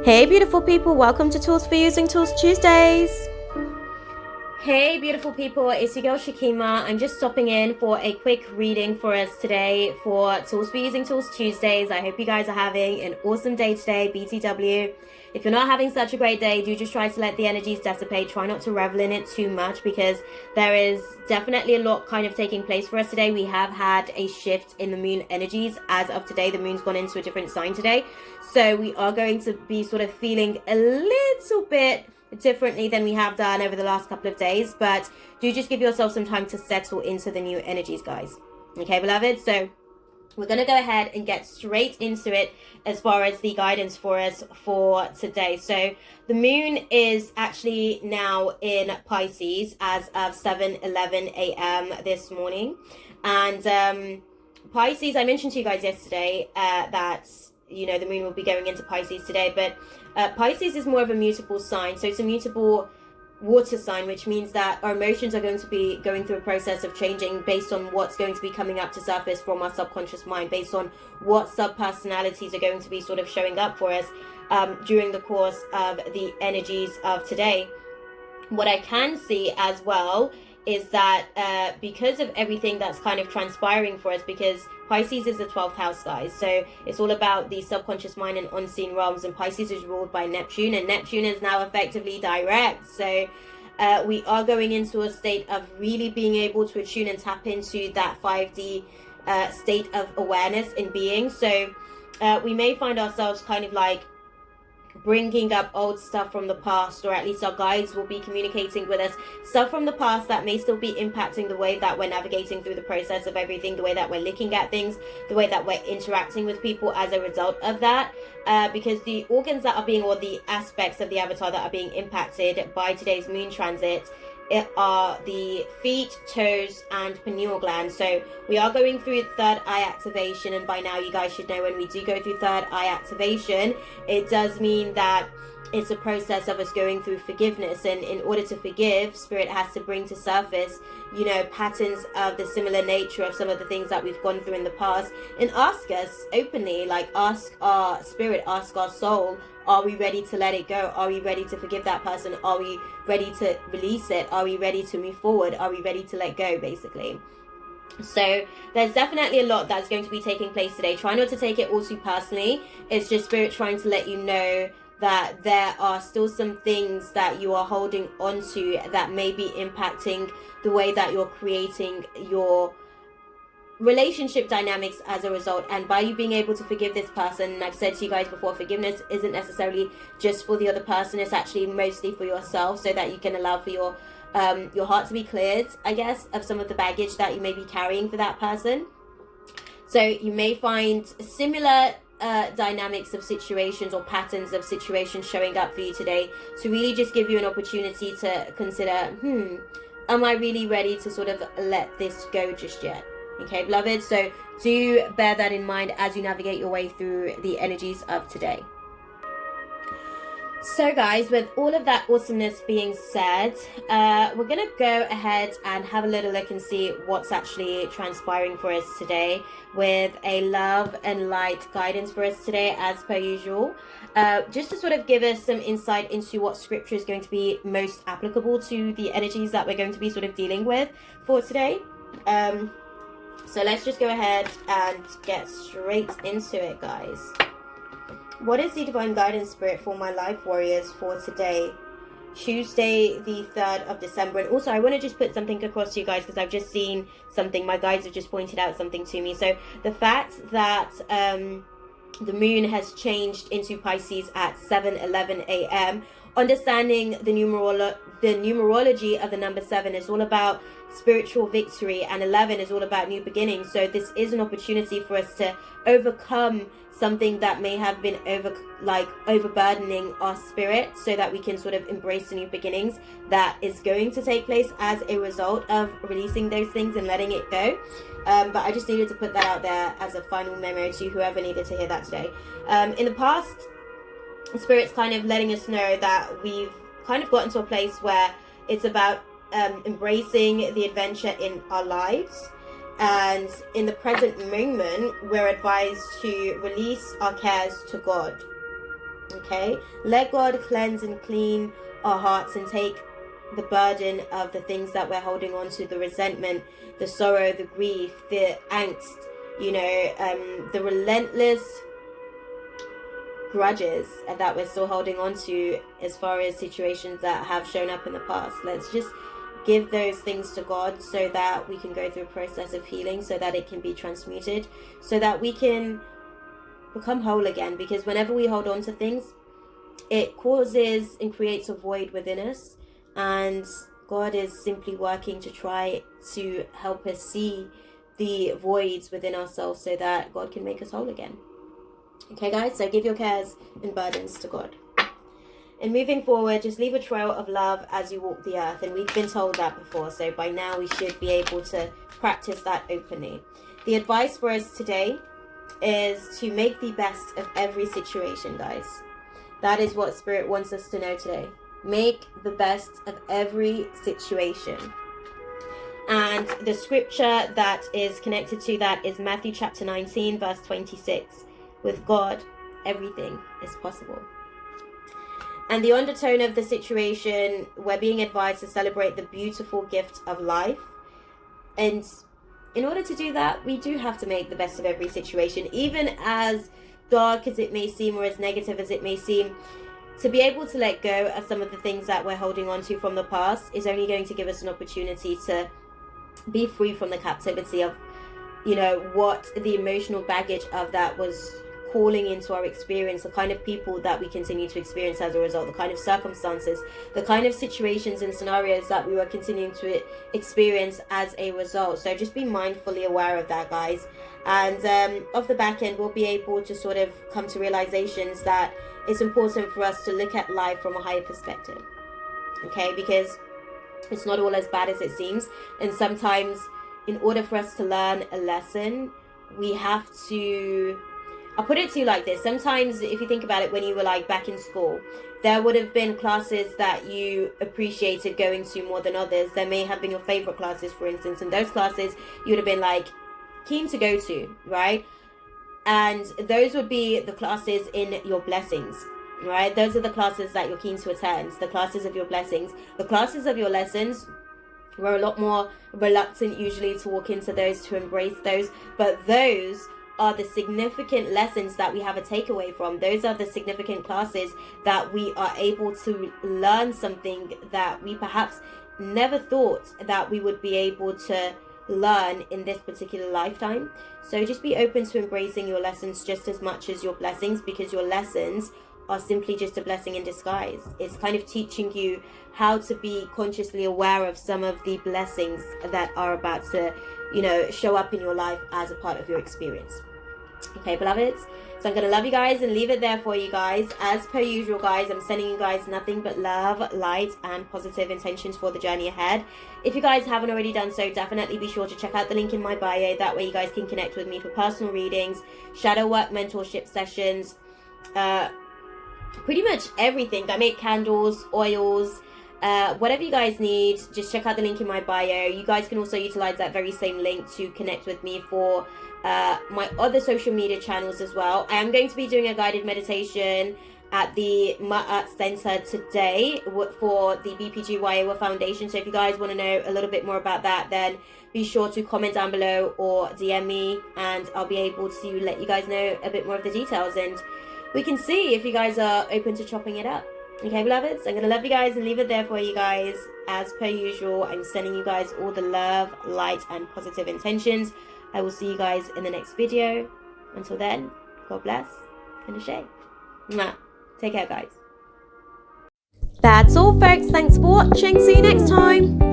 Hey beautiful people, welcome to Tools for Using Tools Tuesdays. Hey beautiful people, it's your girl Shakima. I'm just stopping in for a quick reading for us today for Tools for Using Tools Tuesdays. I hope you guys are having an awesome day today, BTW. If you're not having such a great day, do just try to let the energies dissipate. Try not to revel in it too much because there is definitely a lot kind of taking place for us today. We have had a shift in the moon energies. As of today, the moon's gone into a different sign today. So we are going to be sort of feeling a little bit differently than we have done over the last couple of days, but do just give yourself some time to settle into the new energies, guys. Okay, beloved? So we're going to go ahead and get straight into it as far as the guidance for us for today. So the moon is actually now in Pisces as of 7:11 a.m. this morning. And Pisces, I mentioned to you guys yesterday that, you know, the moon will be going into Pisces today, but Pisces is more of a mutable sign. So it's a mutable water sign, which means that our emotions are going to be going through a process of changing based on what's going to be coming up to surface from our subconscious mind, based on what sub-personalities are going to be sort of showing up for us during the course of the energies of today. What I can see as well is that because of everything that's kind of transpiring for us, because Pisces is the 12th house, guys, so it's all about the subconscious mind and unseen realms, and Pisces is ruled by Neptune, and Neptune is now effectively direct. So we are going into a state of really being able to attune and tap into that 5D state of awareness in being. So we may find ourselves kind of like bringing up old stuff from the past, or at least our guides will be communicating with us stuff from the past that may still be impacting the way that we're navigating through the process of everything, the way that we're looking at things, the way that we're interacting with people as a result of that, because the organs that are being, or the aspects of the avatar that are being impacted by today's moon transit, it are the feet, toes, and pineal gland. So we are going through third eye activation, and by now you guys should know when we do go through third eye activation, it does mean that it's a process of us going through forgiveness, and in order to forgive, spirit has to bring to surface, you know, patterns of the similar nature of some of the things that we've gone through in the past, and ask us openly, like ask our spirit, ask our soul, are we ready to let it go? Are we ready to forgive that person? Are we ready to release it? Are we ready to move forward? Are we ready to let go, basically? So there's definitely a lot that's going to be taking place today. Try not to take it all too personally. It's just spirit trying to let you know that there are still some things that you are holding on to that may be impacting the way that you're creating your relationship dynamics as a result. And by you being able to forgive this person, and I've said to you guys before, forgiveness isn't necessarily just for the other person, it's actually mostly for yourself, so that you can allow for your heart to be cleared, I guess, of some of the baggage that you may be carrying for that person. So you may find similar dynamics of situations or patterns of situations showing up for you today, to really just give you an opportunity to consider, am I really ready to sort of let this go just yet? Okay, beloved, so do bear that in mind as you navigate your way through the energies of today. So guys, with all of that awesomeness being said, we're going to go ahead and have a little look and see what's actually transpiring for us today, with a love and light guidance for us today, as per usual. Just to sort of give us some insight into what scripture is going to be most applicable to the energies that we're going to be sort of dealing with for today. So let's just go ahead and get straight into it, guys. What is the divine guidance spirit for my life warriors for today, Tuesday the 3rd of December? And also I want to just put something across to you guys, because I've just seen something, my guides have just pointed out something to me. So the fact that the moon has changed into Pisces at 7:11 a.m., understanding the numerology of the number 7 is all about spiritual victory, and 11 is all about new beginnings. So this is an opportunity for us to overcome something that may have been overburdening our spirit, so that we can sort of embrace the new beginnings that is going to take place as a result of releasing those things and letting it go. But I just needed to put that out there as a final memo to whoever needed to hear that today. In the past, spirit's kind of letting us know that we've kind of gotten to a place where it's about embracing the adventure in our lives, and in the present moment we're advised to release our cares to God. Okay, let God cleanse and clean our hearts and take the burden of the things that we're holding on to, the resentment, the sorrow, the grief, the angst, the relentless grudges that we're still holding on to as far as situations that have shown up in the past. Let's just give those things to God so that we can go through a process of healing, so that it can be transmuted, so that we can become whole again. Because whenever we hold on to things, it causes and creates a void within us, and God is simply working to try to help us see the voids within ourselves so that God can make us whole again. Okay, guys, so give your cares and burdens to God. And moving forward, just leave a trail of love as you walk the earth. And we've been told that before, so by now we should be able to practice that openly. The advice for us today is to make the best of every situation, guys. That is what Spirit wants us to know today. Make the best of every situation. And the scripture that is connected to that is Matthew chapter 19, verse 26. With God, everything is possible. And the undertone of the situation, we're being advised to celebrate the beautiful gift of life. And in order to do that, we do have to make the best of every situation, even as dark as it may seem or as negative as it may seem. To be able to let go of some of the things that we're holding on to from the past is only going to give us an opportunity to be free from the captivity of, what the emotional baggage of that was calling into our experience, the kind of people that we continue to experience as a result, the kind of circumstances, the kind of situations and scenarios that we were continuing to experience as a result. So just be mindfully aware of that, guys. And off the back end, we'll be able to sort of come to realizations that it's important for us to look at life from a higher perspective. Okay, because it's not all as bad as it seems. And sometimes in order for us to learn a lesson, we have to, I'll put it to you like this. Sometimes if you think about it, when you were like back in school, there would have been classes that you appreciated going to more than others. There may have been your favorite classes, for instance, and those classes you would have been like keen to go to, right? And those would be the classes in your blessings, right? Those are the classes that you're keen to attend, the classes of your blessings. The classes of your lessons, we're a lot more reluctant usually to walk into those, to embrace those, but those are the significant lessons that we have a takeaway from. Those are the significant classes that we are able to learn something that we perhaps never thought that we would be able to learn in this particular lifetime. So just be open to embracing your lessons just as much as your blessings, because your lessons are simply just a blessing in disguise. It's kind of teaching you how to be consciously aware of some of the blessings that are about to, show up in your life as a part of your experience. Okay, beloveds, so I'm going to love you guys and leave it there for you guys. As per usual, guys, I'm sending you guys nothing but love, light, and positive intentions for the journey ahead. If you guys haven't already done so, definitely be sure to check out the link in my bio. That way you guys can connect with me for personal readings, shadow work, mentorship sessions, pretty much everything. I make candles, oils, whatever you guys need, just check out the link in my bio. You guys can also utilize that very same link to connect with me for my other social media channels as well. I am going to be doing a guided meditation at the Ma'at Center today for the BPG Waiwa Foundation. So if you guys want to know a little bit more about that, then be sure to comment down below or DM me, and I'll be able to let you guys know a bit more of the details, and we can see if you guys are open to chopping it up. Okay, beloveds, I'm going to love you guys and leave it there for you guys. As per usual, I'm sending you guys all the love, light, and positive intentions. I will see you guys in the next video. Until then, God bless and ashay. Mwah. Take care, guys. That's all, folks. Thanks for watching. See you next time.